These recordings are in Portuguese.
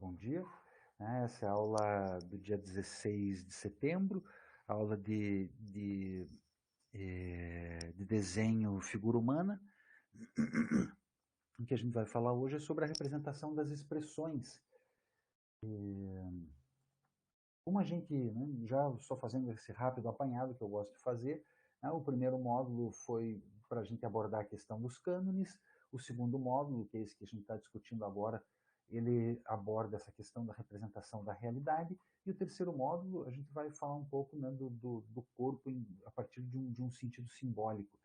bom dia. Essa é a aula do dia 16 de setembro, aula de desenho figura humana. O que a gente vai falar hoje é sobre a representação das expressões. Como a gente, já estou fazendo esse rápido apanhado que eu gosto de fazer, o primeiro módulo foi para a gente abordar a questão dos cânones, o segundo módulo, que é esse que a gente está discutindo agora, ele aborda essa questão da representação da realidade, e o terceiro módulo a gente vai falar um pouco do corpo a partir de um sentido simbólico,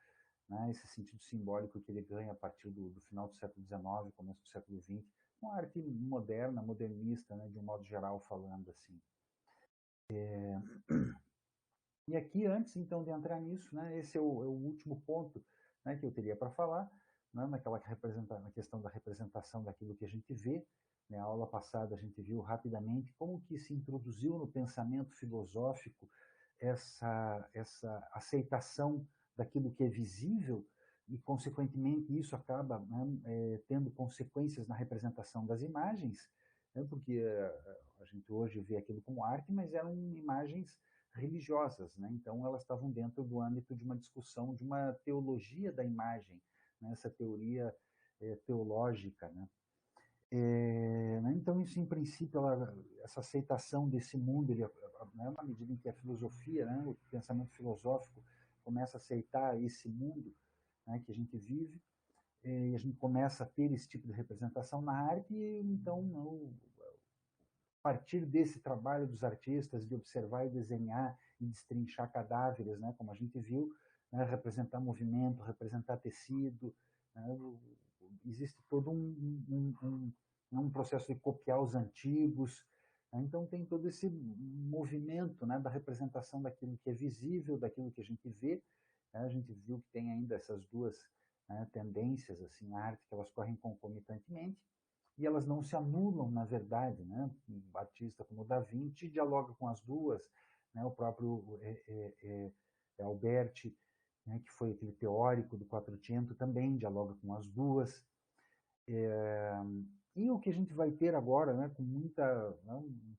esse sentido simbólico que ele ganha a partir do final do século XIX, começo do século XX, uma arte moderna, modernista, de um modo geral falando assim. E aqui, antes então de entrar nisso, esse é o último ponto que eu teria para falar, na questão da representação daquilo que a gente vê. Na aula passada a gente viu rapidamente como que se introduziu no pensamento filosófico essa aceitação daquilo que é visível e, consequentemente, isso acaba tendo consequências na representação das imagens, porque a gente hoje vê aquilo como arte, mas eram imagens religiosas, então elas estavam dentro do âmbito de uma discussão de uma teologia da imagem, essa teoria teológica. Então, isso, em princípio, essa aceitação desse mundo, na medida em que a filosofia, o pensamento filosófico começa a aceitar esse mundo que a gente vive, e a gente começa a ter esse tipo de representação na arte, e então, a partir desse trabalho dos artistas de observar e desenhar e destrinchar cadáveres, como a gente viu, representar movimento, representar tecido, existe todo um processo de copiar os antigos, então tem todo esse movimento da representação daquilo que é visível, daquilo que a gente vê. A gente viu que tem ainda essas duas tendências assim na arte, que elas correm concomitantemente, e elas não se anulam, na verdade. Um artista como Da Vinci dialoga com as duas, o próprio Alberti, que foi aquele teórico do Quattrocento, também dialoga com as duas. E o que a gente vai ter agora, com muita,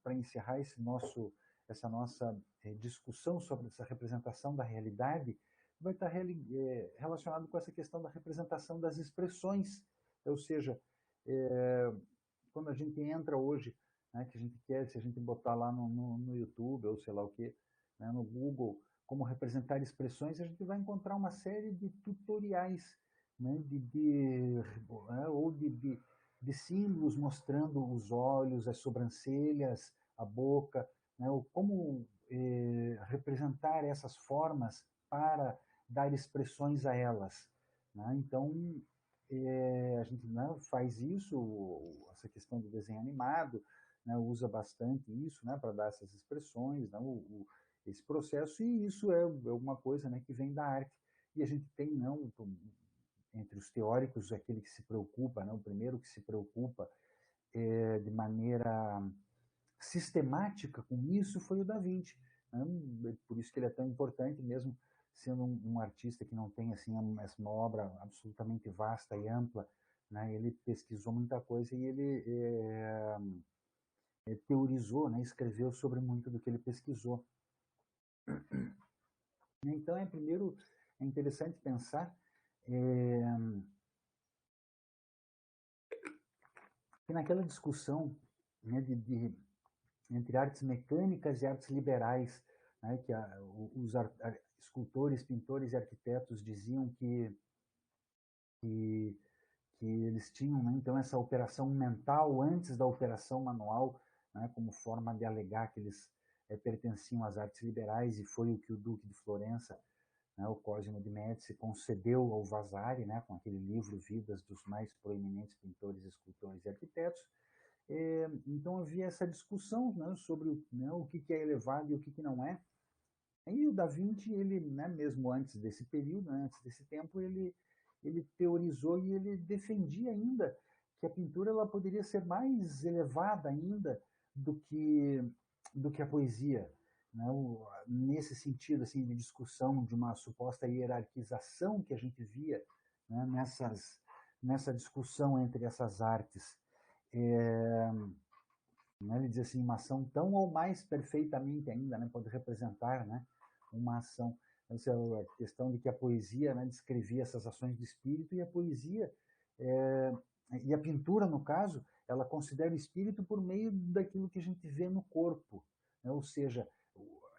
para encerrar essa nossa discussão sobre essa representação da realidade, vai estar relacionado com essa questão da representação das expressões, ou seja, quando a gente entra hoje, que a gente quer, se a gente botar lá no YouTube, ou sei lá o que, no Google, como representar expressões, a gente vai encontrar uma série de tutoriais, ou de símbolos mostrando os olhos, as sobrancelhas, a boca, ou como representar essas formas para dar expressões a elas. Então, a gente faz isso, essa questão do desenho animado, usa bastante isso para dar essas expressões, esse processo, e isso é alguma coisa que vem da arte. E a gente tem, entre os teóricos, aquele que se preocupa, o primeiro que se preocupa de maneira sistemática com isso foi o Da Vinci. Por isso que ele é tão importante, mesmo sendo um artista que não tem assim uma obra absolutamente vasta e ampla, ele pesquisou muita coisa e ele teorizou, escreveu sobre muito do que ele pesquisou. Então, primeiro, é interessante pensar que naquela discussão entre artes mecânicas e artes liberais, que os escultores, pintores e arquitetos diziam que eles tinham então essa operação mental antes da operação manual, como forma de alegar que eles pertenciam às artes liberais, e foi o que o Duque de Florença, o Cosimo de Médici, concedeu ao Vasari, com aquele livro Vidas dos mais proeminentes pintores, escultores e arquitetos. Então havia essa discussão sobre o que é elevado e o que não é. E o Da Vinci, ele, mesmo antes desse período, antes desse tempo, ele teorizou e ele defendia ainda que a pintura ela poderia ser mais elevada ainda do que a poesia, nesse sentido assim de discussão de uma suposta hierarquização que a gente via nessa discussão entre essas artes. Né? Ele diz assim, uma ação tão ou mais perfeitamente ainda, né? Pode representar, né? Uma ação. Essa é a questão de que a poesia, né, descrevia essas ações de espírito, e a poesia, é, e a pintura, no caso, ela considera o espírito por meio daquilo que a gente vê no corpo, né? Ou seja,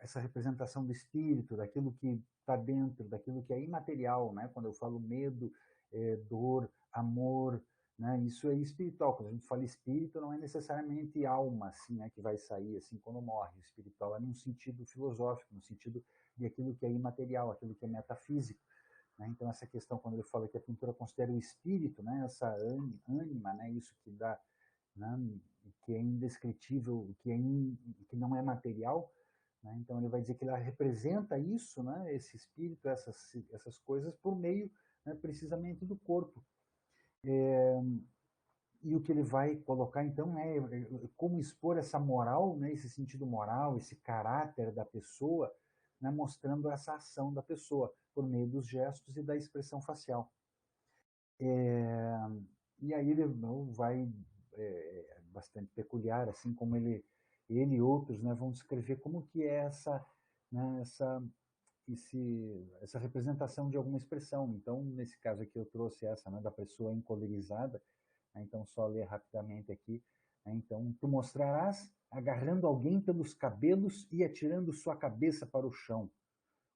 essa representação do espírito, daquilo que está dentro, daquilo que é imaterial, né? Quando eu falo medo, dor, amor, né? Isso é espiritual. Quando a gente fala espírito, não é necessariamente alma, assim, né, que vai sair assim quando morre. O espiritual é num sentido filosófico, no sentido de aquilo que é imaterial, aquilo que é metafísico. Né? Então, essa questão, quando ele fala que a pintura considera o espírito, né, essa ânima, né, isso que dá, né, que é indescritível, que não é material, né? Então, ele vai dizer que ela representa isso, né, esse espírito, essas coisas, por meio, né, precisamente do corpo. E o que ele vai colocar, então, é como expor essa moral, né, esse sentido moral, esse caráter da pessoa, né, mostrando essa ação da pessoa, por meio dos gestos e da expressão facial. E aí ele vai bastante peculiar, assim como ele e outros, né, vão descrever como que é essa, né, essa representação de alguma expressão. Então, nesse caso aqui, eu trouxe essa, né, da pessoa encolerizada, né, então, só ler rapidamente aqui. Né, então, tu mostrarás agarrando alguém pelos cabelos e atirando sua cabeça para o chão,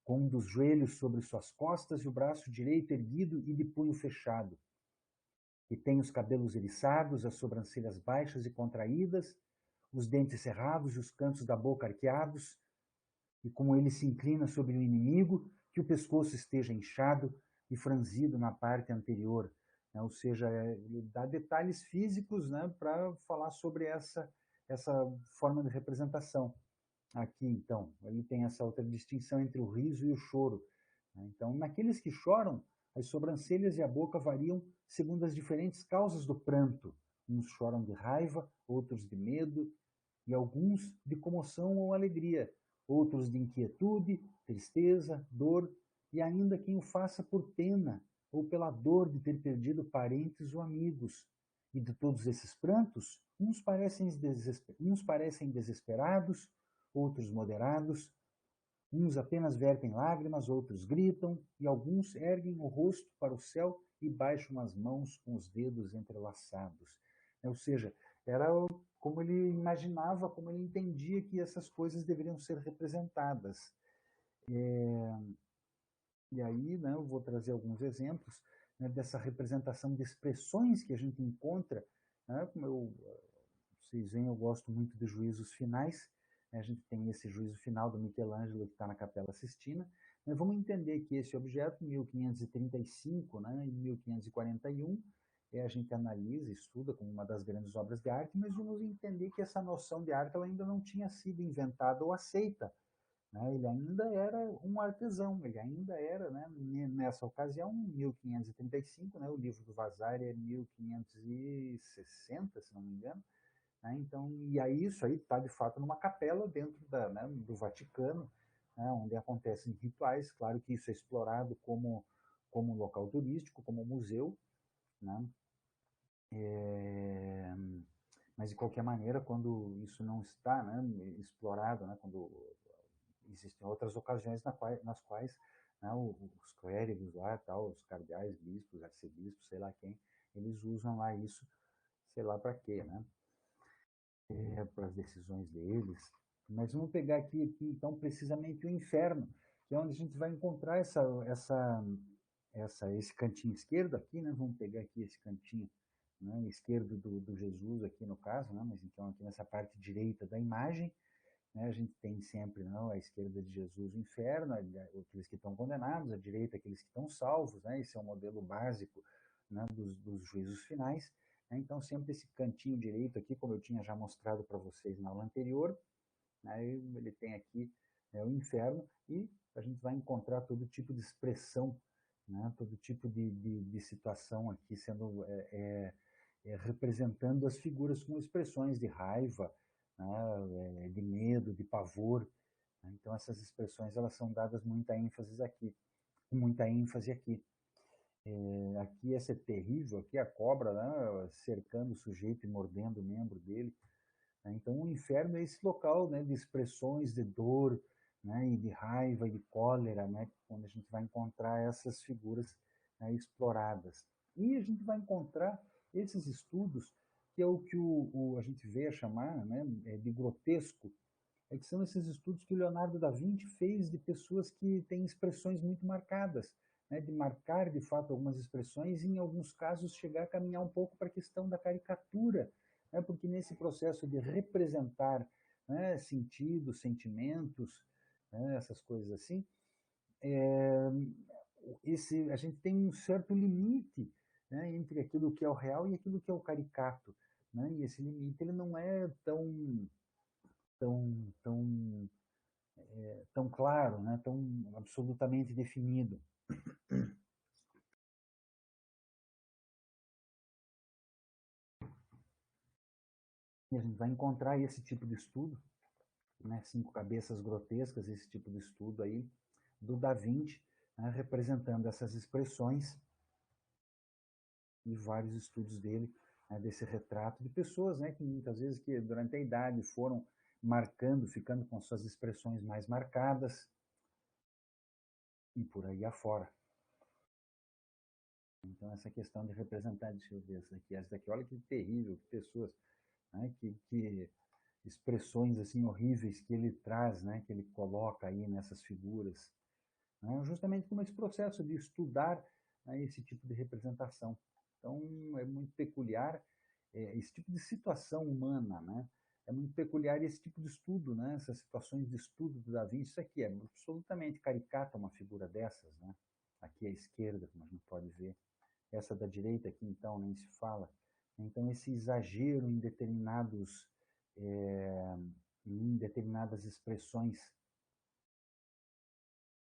com um dos joelhos sobre suas costas e o braço direito erguido e de punho fechado. E tem os cabelos eriçados, as sobrancelhas baixas e contraídas, os dentes cerrados e os cantos da boca arqueados, e como ele se inclina sobre o inimigo, que o pescoço esteja inchado e franzido na parte anterior. Né? Ou seja, ele dá detalhes físicos, né, para falar sobre essa forma de representação. Aqui, então, ele tem essa outra distinção entre o riso e o choro. Né? Então, naqueles que choram, as sobrancelhas e a boca variam segundo as diferentes causas do pranto. Uns choram de raiva, outros de medo, e alguns de comoção ou alegria, outros de inquietude, tristeza, dor, e ainda quem o faça por pena ou pela dor de ter perdido parentes ou amigos. E de todos esses prantos, uns parecem desesperados, outros moderados, uns apenas vertem lágrimas, outros gritam, e alguns erguem o rosto para o céu e baixam as mãos com os dedos entrelaçados. Ou seja, era como ele imaginava, como ele entendia que essas coisas deveriam ser representadas. E aí, né, eu vou trazer alguns exemplos, né, dessa representação de expressões que a gente encontra, né, como vocês veem, eu gosto muito de juízos finais, né, a gente tem esse juízo final do Michelangelo que está na Capela Sistina, né, vamos entender que esse objeto, 1535, né, e 1541, a gente analisa, estuda como uma das grandes obras de arte, mas vamos entender que essa noção de arte ela ainda não tinha sido inventada ou aceita, né? Ele ainda era um artesão, ele ainda era, né, nessa ocasião, 1535, né, o livro do Vasari é 1560, se não me engano, né, então, e aí isso aí está de fato numa capela dentro né, do Vaticano, né, onde acontecem rituais, claro que isso é explorado como local turístico, como museu, né, é, mas de qualquer maneira, quando isso não está, né, explorado, né, quando existem outras ocasiões nas quais, né, os clérigos lá, tal, os cardeais, bispos, arcebispos, sei lá quem, eles usam lá isso, sei lá para quê, né? Para as decisões deles. Mas vamos pegar aqui, então, precisamente o inferno, que é onde a gente vai encontrar esse cantinho esquerdo aqui, né? Vamos pegar aqui esse cantinho, né, esquerdo do Jesus aqui no caso, né? Mas então aqui nessa parte direita da imagem, né, a gente tem sempre, não, à esquerda de Jesus o inferno, aqueles que estão condenados, à direita aqueles que estão salvos, né, esse é o modelo básico, né, dos juízos finais. Né, então sempre esse cantinho direito aqui, como eu tinha já mostrado para vocês na aula anterior, né, ele tem aqui o inferno, e a gente vai encontrar todo tipo de expressão, né, todo tipo de situação aqui sendo representando as figuras com expressões de raiva, né, de medo, de pavor. Né? Então essas expressões elas são dadas muita ênfase aqui. Aqui essa é terrível, aqui a cobra, né, cercando o sujeito e mordendo o membro dele. Então, o inferno é esse local, né, de expressões de dor, né, e de raiva e de cólera, né, onde a gente vai encontrar essas figuras, né, exploradas. E a gente vai encontrar esses estudos, que é o que a gente vê a chamar, né, de grotesco, é que são esses estudos que o Leonardo da Vinci fez de pessoas que têm expressões muito marcadas, né, de marcar de fato algumas expressões e em alguns casos chegar a caminhar um pouco para a questão da caricatura, né, porque nesse processo de representar, né, sentidos, sentimentos, né, essas coisas assim, é, a gente tem um certo limite, né, entre aquilo que é o real e aquilo que é o caricato, né, e esse limite ele não é tão, tão tão claro, né, tão absolutamente definido. E a gente vai encontrar esse tipo de estudo, né, cinco cabeças grotescas, esse tipo de estudo aí do Da Vinci, né, representando essas expressões e vários estudos dele, né, desse retrato de pessoas, né, que muitas vezes que durante a idade foram marcando, ficando com suas expressões mais marcadas e por aí afora. Então, essa questão de representar, deixa eu ver essa daqui, olha que terrível, que pessoas, né, que expressões assim horríveis que ele traz, né, que ele coloca aí nessas figuras, né, justamente como esse processo de estudar, né, esse tipo de representação. Então, é muito peculiar esse tipo de situação humana, né? É muito peculiar esse tipo de estudo, né? Essas situações de estudo do Da Vinci, isso aqui é absolutamente caricata uma figura dessas, né? Aqui à esquerda, como a gente pode ver. Essa da direita aqui, então, nem se fala. Então, esse exagero é, em determinadas expressões,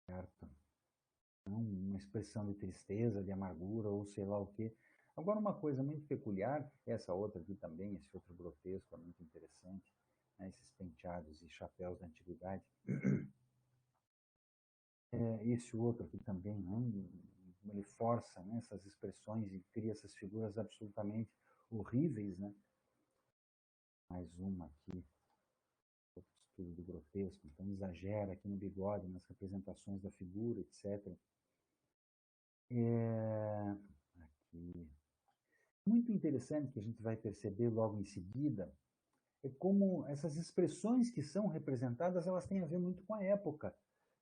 certo? Não uma expressão de tristeza, de amargura ou sei lá o quê. Agora, uma coisa muito peculiar, essa outra aqui também, esse outro grotesco, é muito interessante, né? Esses penteados e chapéus da antiguidade. Esse outro aqui também, né? Ele força, né, essas expressões e cria essas figuras absolutamente horríveis, né? Mais uma aqui, outro estudo do grotesco, então exagera aqui no bigode, nas representações da figura, etc. Aqui. Muito interessante que a gente vai perceber logo em seguida é como essas expressões que são representadas, elas têm a ver muito com a época,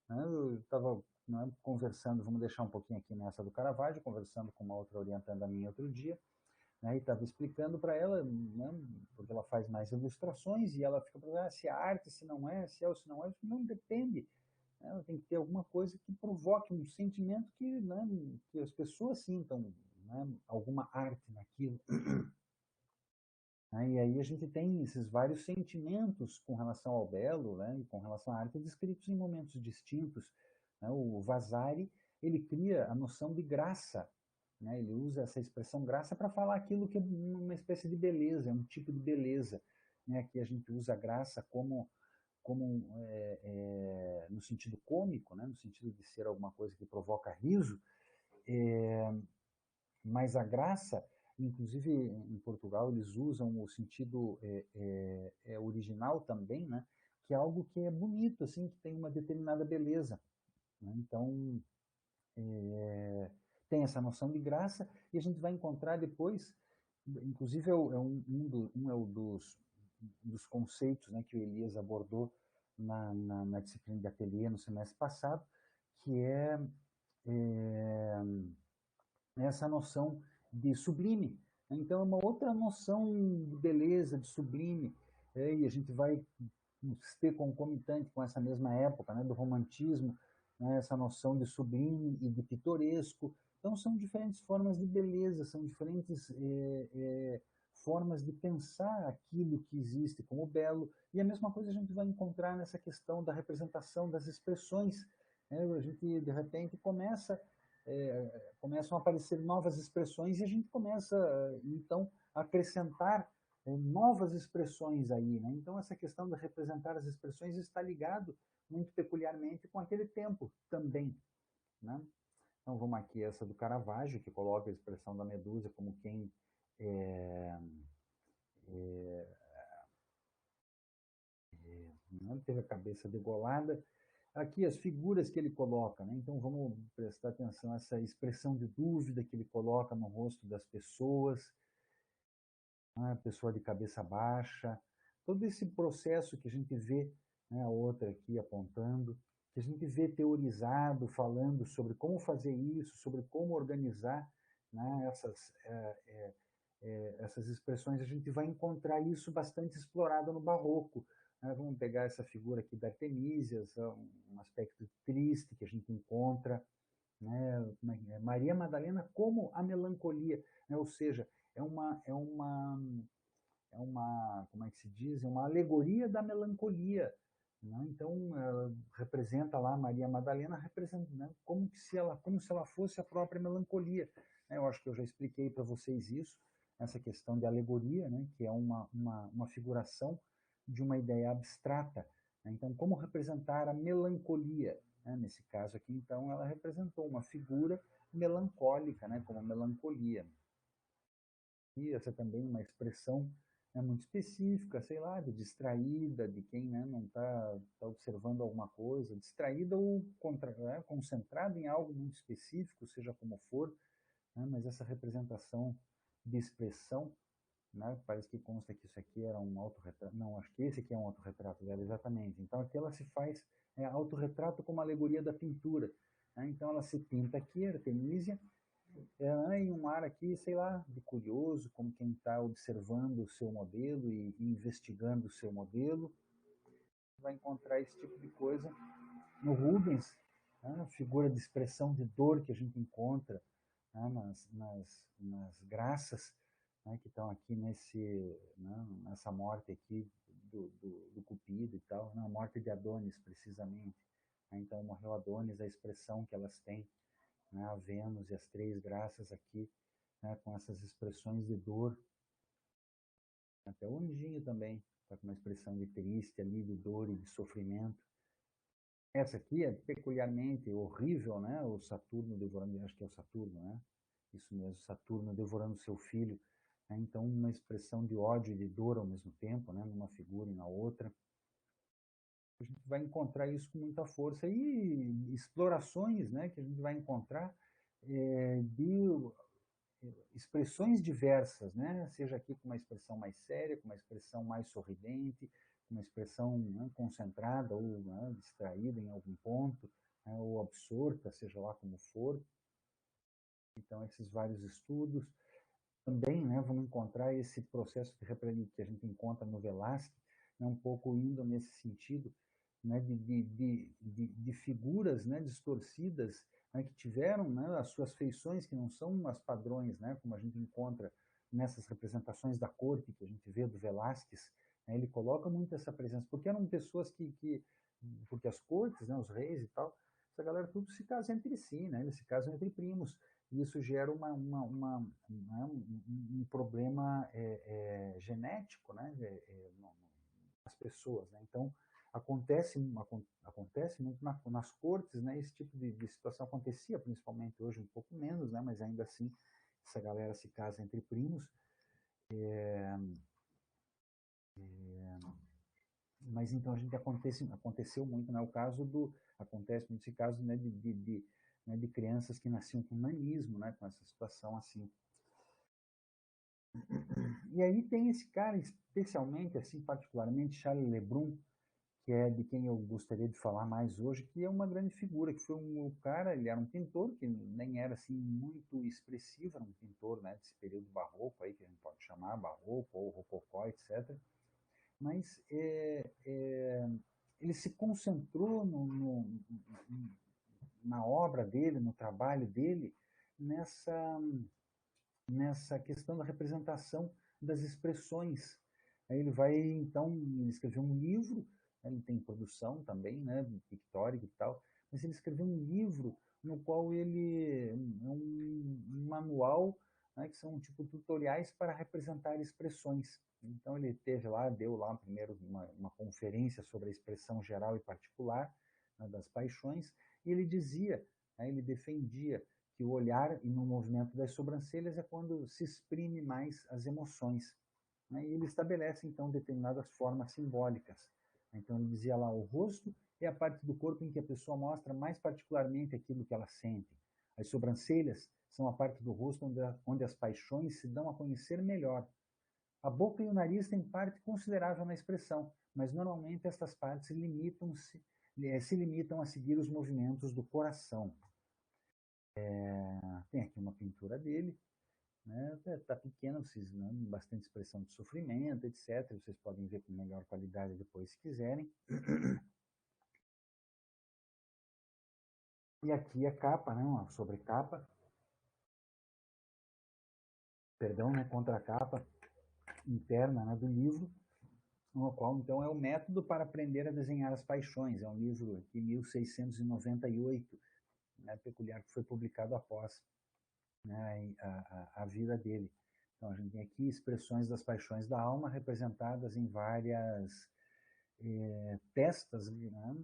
né? Eu estava, né, conversando, vamos deixar um pouquinho aqui nessa do Caravaggio, conversando com uma outra orientanda minha outro dia, né, e estava explicando para ela, né, porque ela faz mais ilustrações, e ela fica perguntando se é arte, se não é, se é ou se não é, não depende. Né, tem que ter alguma coisa que provoque um sentimento que, né, que as pessoas sintam, né, alguma arte naquilo. Né, e aí a gente tem esses vários sentimentos com relação ao belo, né, e com relação à arte descritos em momentos distintos. Né? O Vasari, ele cria a noção de graça, né? Ele usa essa expressão graça para falar aquilo que é uma espécie de beleza, é um tipo de beleza. Né? Aqui a gente usa a graça como no sentido cômico, né? No sentido de ser alguma coisa que provoca riso, mas a graça, inclusive em Portugal, eles usam o sentido original também, né? Que é algo que é bonito, assim, que tem uma determinada beleza. Né? Então, tem essa noção de graça e a gente vai encontrar depois, inclusive um é o dos conceitos, né, que o Elias abordou na disciplina de ateliê no semestre passado, que é essa noção de sublime. Então, é uma outra noção de beleza, de sublime, e a gente vai ter concomitante com essa mesma época, né, do romantismo, né, essa noção de sublime e de pitoresco. Então, são diferentes formas de beleza, são diferentes formas de pensar aquilo que existe como belo. E a mesma coisa a gente vai encontrar nessa questão da representação das expressões. Né? A gente, de repente, começam a aparecer novas expressões e a gente começa, então, a acrescentar novas expressões aí. Né? Então, essa questão de representar as expressões está ligado muito peculiarmente com aquele tempo também. Né? Então, vamos aqui essa do Caravaggio, que coloca a expressão da Medusa como quem ele teve a cabeça degolada. Aqui as figuras que ele coloca, né? Então vamos prestar atenção a essa expressão de dúvida que ele coloca no rosto das pessoas, né? Pessoa de cabeça baixa, todo esse processo que a gente vê, né? A outra aqui apontando, que a gente vê teorizado, falando sobre como fazer isso, sobre como organizar, né? Essas expressões, a gente vai encontrar isso bastante explorado no Barroco. Né? Vamos pegar essa figura aqui da Artemísias, um aspecto triste que a gente encontra, né? Maria Madalena como a melancolia, né? Ou seja, como é que se diz? É uma alegoria da melancolia. Né? Então, representa lá Maria Madalena, representa, né? Como se ela fosse a própria melancolia. Eu acho que eu já expliquei para vocês isso, essa questão de alegoria, né? Que é uma figuração de uma ideia abstrata. Né? Então, como representar a melancolia? Né? Nesse caso aqui, então, ela representou uma figura melancólica, né? Como melancolia. E essa também é uma expressão, né, muito específica, sei lá, de distraída, de quem, né, não tá observando alguma coisa, distraída ou né, concentrada em algo muito específico, seja como for, né, mas essa representação de expressão, né, parece que consta que isso aqui era um autorretrato, não, acho que esse aqui é um autorretrato dela, exatamente. Então aqui ela se faz autorretrato como alegoria da pintura. Né, então ela se pinta aqui, Artemísia, em um ar aqui, sei lá, de curioso, como quem está observando o seu modelo e investigando o seu modelo, vai encontrar esse tipo de coisa no Rubens, né, a figura de expressão de dor que a gente encontra, né, nas graças, né, que estão aqui né, nessa morte aqui do Cupido e tal, na morte de Adonis, precisamente. Né, então, morreu Adonis, a expressão que elas têm, né, a Vênus e as três graças aqui, né, com essas expressões de dor. Até o anjinho também está com uma expressão de triste ali, de dor e de sofrimento. Essa aqui é peculiarmente horrível, né? O Saturno devorando, acho que é o Saturno, né? Isso mesmo, Saturno devorando seu filho. Né? Então, uma expressão de ódio e de dor ao mesmo tempo, né? Numa figura e na outra. A gente vai encontrar isso com muita força. E explorações, né? Que a gente vai encontrar de expressões diversas, né? Seja aqui com uma expressão mais séria, com uma expressão mais sorridente, com uma expressão, né, concentrada ou, né, distraída em algum ponto, né, ou absorta, seja lá como for. Então, esses vários estudos. Também, né, vamos encontrar esse processo que a gente encontra no Velázquez, né, um pouco indo nesse sentido, né, de figuras, né, distorcidas, né, que tiveram, né, as suas feições que não são as padrões, né, como a gente encontra nessas representações da corte que a gente vê do Velázquez. Né, ele coloca muito essa presença, porque eram pessoas porque as cortes, né, os reis e tal, essa galera tudo se casa entre si, né, eles se casam entre primos, e isso gera um problema genético, né, nas pessoas. Né? Então, acontece muito nas cortes, né, esse tipo de situação acontecia, principalmente hoje um pouco menos, né, mas ainda assim, essa galera se casa entre primos. Mas então a gente aconteceu muito, né, acontece muito esse caso, né, né, de crianças que nasciam com nanismo, né, com essa situação assim. E aí tem esse cara, especialmente, assim, particularmente, Charles Lebrun, que é de quem eu gostaria de falar mais hoje, que é uma grande figura, que foi um cara, ele era um pintor, que nem era, assim, muito expressivo, era um pintor, né, desse período barroco aí, que a gente pode chamar barroco ou rococó, etc. Mas ele se concentrou na obra dele, no trabalho dele, nessa questão da representação das expressões. Aí ele vai, então, ele escreveu um livro, né, ele tem produção também, né, pictórica e tal, mas ele escreveu um livro no qual ele é um manual, né, que são tipo tutoriais para representar expressões. Então ele deu lá primeiro uma conferência sobre a expressão geral e particular, né, das paixões, e ele dizia, né, ele defendia que o olhar e no movimento das sobrancelhas é quando se exprime mais as emoções. Né? E ele estabelece, então, determinadas formas simbólicas. Então, ele dizia lá, o rosto é a parte do corpo em que a pessoa mostra mais particularmente aquilo que ela sente. As sobrancelhas são a parte do rosto onde as paixões se dão a conhecer melhor. A boca e o nariz têm parte considerável na expressão, mas normalmente estas partes se limitam a seguir os movimentos do coração. Tem aqui uma pintura dele, né? Tá pequeno, vocês não, bastante expressão de sofrimento, etc. Vocês podem ver com melhor qualidade depois, se quiserem. E aqui a capa, né? Uma sobrecapa, perdão, né? Contracapa interna, né? Do livro, no qual, então, é o método para aprender a desenhar as paixões. É um livro de 1698, né? Peculiar, que foi publicado após, né? a vida dele. Então, a gente tem aqui expressões das paixões da alma representadas em várias testas, né?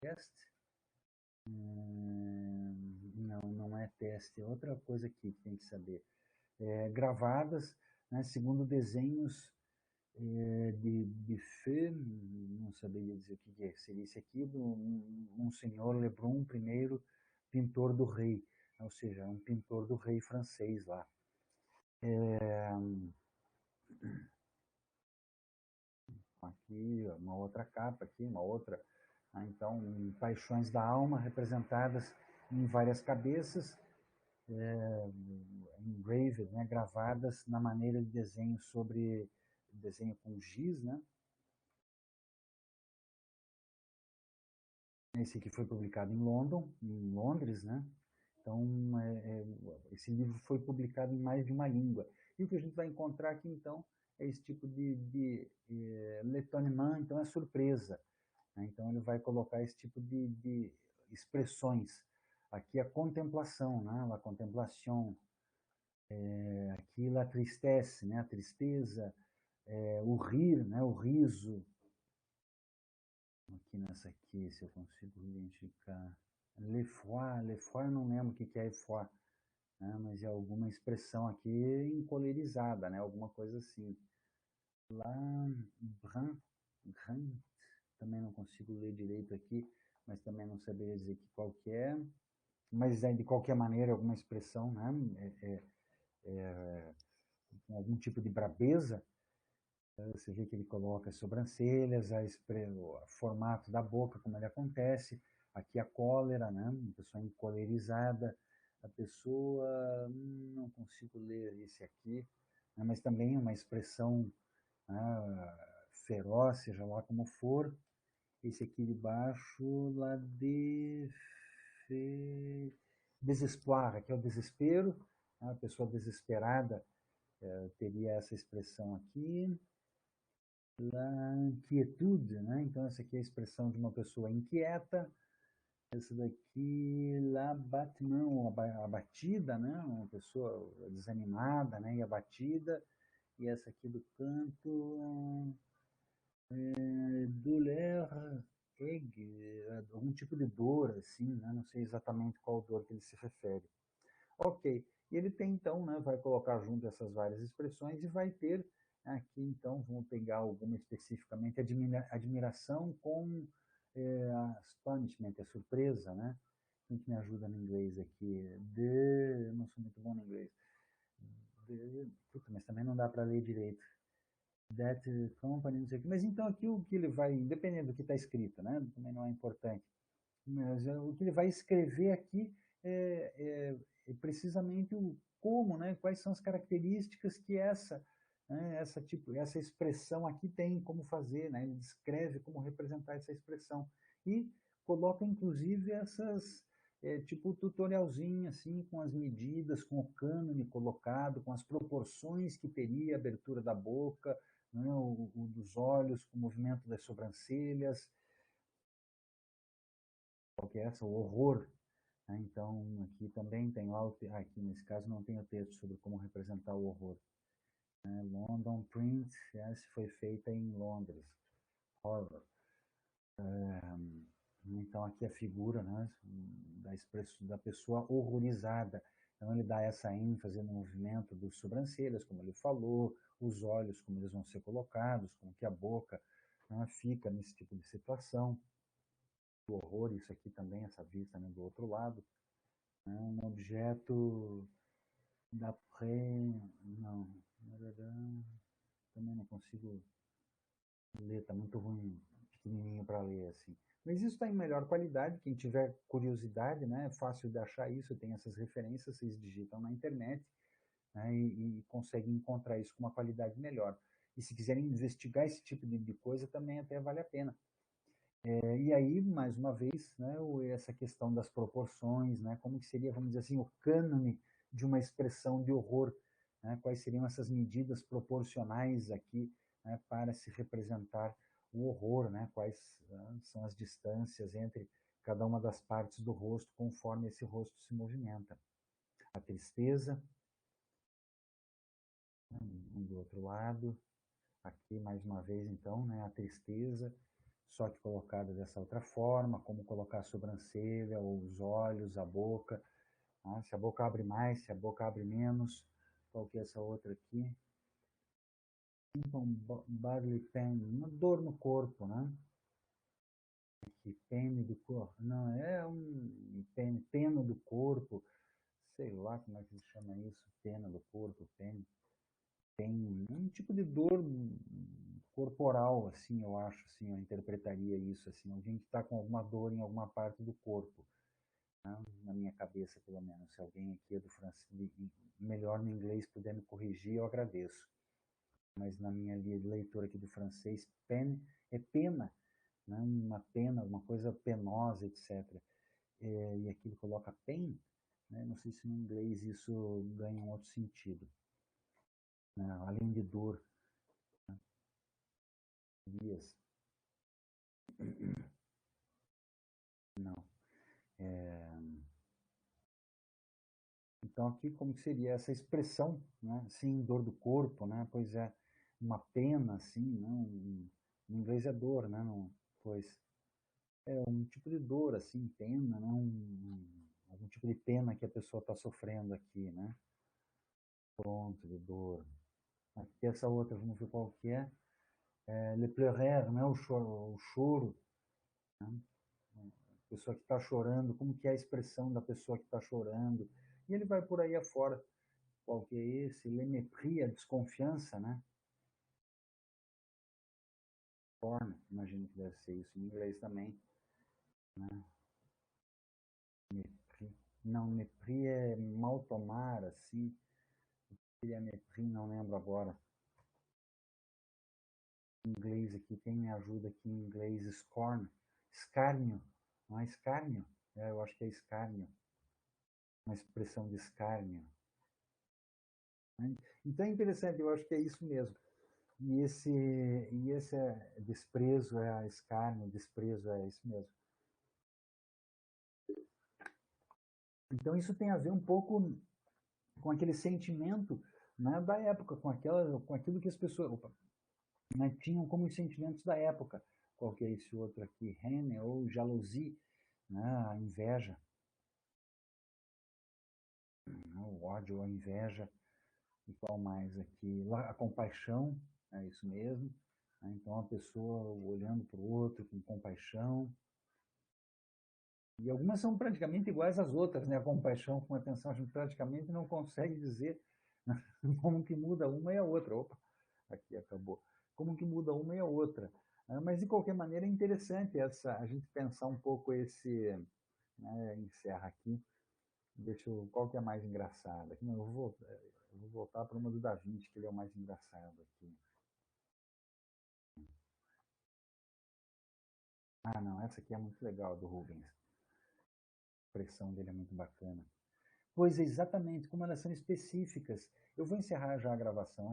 Teste? Não é teste, é outra coisa aqui que tem que saber. Gravadas, né, segundo desenhos de Feu, não saberia dizer o que é, seria esse aqui, do um senhor Lebrun I, pintor do rei, ou seja, um pintor do rei francês lá. Aqui, uma outra capa, aqui, uma outra. Então, paixões da alma representadas em várias cabeças, engraved, né, gravadas na maneira de desenho com giz, né? Esse aqui foi publicado em Londres, né? Então, esse livro foi publicado em mais de uma língua. E o que a gente vai encontrar aqui, então, é esse tipo de l'étonnement, então é surpresa. Né? Então, ele vai colocar esse tipo de expressões. Aqui a contemplação, né? A contemplação. Aqui a tristesse, né? A tristeza. O rir, né? O riso. Aqui nessa aqui, se eu consigo identificar. L'effroi, eu não lembro o que é effroi, né? Mas é alguma expressão aqui encolerizada, né? Alguma coisa assim. Lá, Brun, também não consigo ler direito aqui, mas também não saberia dizer qual que é. Mas de qualquer maneira, alguma expressão, né? Com algum tipo de brabeza. Você vê que ele coloca as sobrancelhas, o formato da boca, como ele acontece. Aqui a cólera, né? Uma pessoa encolerizada. A pessoa, não consigo ler esse aqui, né? Mas também uma expressão, né, feroz, seja lá como for. Esse aqui de baixo, lá desespoir, que é o desespero. Né? A pessoa desesperada teria essa expressão aqui. La inquietude, né? Então, essa aqui é a expressão de uma pessoa inquieta. Essa daqui, l'abattement, abatida, né? Uma pessoa desanimada, né? E abatida. E essa aqui do canto, douleur aiguë, algum tipo de dor, assim, né? Não sei exatamente qual dor que ele se refere. Ok. E ele tem, então, né, vai colocar junto essas várias expressões e vai ter aqui, então, vamos pegar alguma especificamente, admiração com astonishment, a surpresa, né? Quem que me ajuda no inglês aqui? Eu não sou muito bom no inglês. Puta, mas também não dá para ler direito. That company, não sei o que. Mas então aqui o que ele vai, dependendo do que está escrito, né? Também não é importante. Mas o que ele vai escrever aqui é precisamente o como, né? Quais são as características que essa expressão aqui tem, como fazer, né? Ele descreve como representar essa expressão e coloca inclusive essas tipo tutorialzinho assim com as medidas, com o cânone colocado, com as proporções que teria a abertura da boca, né? O dos olhos, com o movimento das sobrancelhas, qual que é essa? O horror. Né? Então, aqui também tem lá, aqui nesse caso não tem o texto sobre como representar o horror. Né? London Print, essa foi feita em Londres. Horror. Então, aqui a figura, né, da pessoa horrorizada. Então, ele dá essa ênfase no movimento dos sobrancelhas, como ele falou, os olhos, como eles vão ser colocados, como que a boca né, fica nesse tipo de situação. O horror, isso aqui também, essa vista, né, do outro lado, né, um objeto d'après, não, também não consigo ler, tá muito ruim, pequenininho para ler assim. Mas isso está em melhor qualidade, quem tiver curiosidade, né, é fácil de achar isso, tem essas referências, vocês digitam na internet, né, e conseguem encontrar isso com uma qualidade melhor. E se quiserem investigar esse tipo de coisa, também até vale a pena. E aí, mais uma vez, né, essa questão das proporções, né, como que seria, vamos dizer assim, o cânone de uma expressão de horror, né, quais seriam essas medidas proporcionais aqui, né, para se representar o horror, né, quais são as distâncias entre cada uma das partes do rosto conforme esse rosto se movimenta. A tristeza, né, do outro lado, aqui mais uma vez então, né, a tristeza, só que colocada dessa outra forma, como colocar a sobrancelha, ou os olhos, a boca, né? Se a boca abre mais, se a boca abre menos, qual que é essa outra aqui? Então, bodily pain, uma dor no corpo, né? Aqui, pain do corpo, não, é um pena do corpo, sei lá como é que se chama isso, pena do corpo, tem um tipo de dor corporal, assim, eu acho, assim, eu interpretaria isso, assim, alguém que está com alguma dor em alguma parte do corpo, né? Na minha cabeça, pelo menos. Se alguém aqui é do francês, melhor no inglês puder me corrigir, eu agradeço. Mas na minha leitura aqui do francês, peine é pena, né? Uma pena, uma coisa penosa, etc. E aqui ele coloca pain, né? Não sei se no inglês isso ganha um outro sentido, né? Além de dor, dias. Não. Então, aqui, como que seria essa expressão, né? Sim, dor do corpo, né? Pois é, uma pena, assim, né? Em inglês é dor, né? Não, pois é um tipo de dor, assim, pena, né? Algum tipo de pena que a pessoa está sofrendo aqui, né? Pronto, de dor. Aqui essa outra, vamos ver qual que é. Le pleurer, né? O choro, né? A pessoa que está chorando, como que é a expressão da pessoa que está chorando. E ele vai por aí afora. Qual que é esse? Le mépris, a desconfiança, né? Scorn, imagino que deve ser isso em inglês também, né? Mépris. Não, mépris é mal tomar, assim. Seria mépris, não lembro agora. Em inglês aqui, quem me ajuda aqui em inglês? Scorn. Escárnio. Não é escárnio? Eu acho que é escárnio. Uma expressão de escárnio. Né? Então é interessante, eu acho que é isso mesmo. E esse desprezo é escárnio, desprezo é isso mesmo. Então isso tem a ver um pouco com aquele sentimento, né, da época, com aquilo que as pessoas, né, tinham como os sentimentos da época. Qual que é esse outro aqui? Haine ou jalousie, né, a inveja, né, o ódio ou a inveja. E qual mais aqui? A compaixão, é isso mesmo. Né, então a pessoa olhando para o outro com compaixão. E algumas são praticamente iguais às outras, né? A compaixão com atenção, a gente praticamente não consegue dizer como que muda uma e a outra. Opa, aqui acabou. Como que muda uma e a outra. Mas, de qualquer maneira, é interessante a gente pensar um pouco esse... Né, encerra aqui. Qual que é mais engraçado? Aqui, não, eu vou voltar para uma do Da Vinci, que ele é o mais engraçado aqui. Ah, não, essa aqui é muito legal, do Rubens. A expressão dele é muito bacana. Pois é, exatamente, como elas são específicas. Eu vou encerrar já a gravação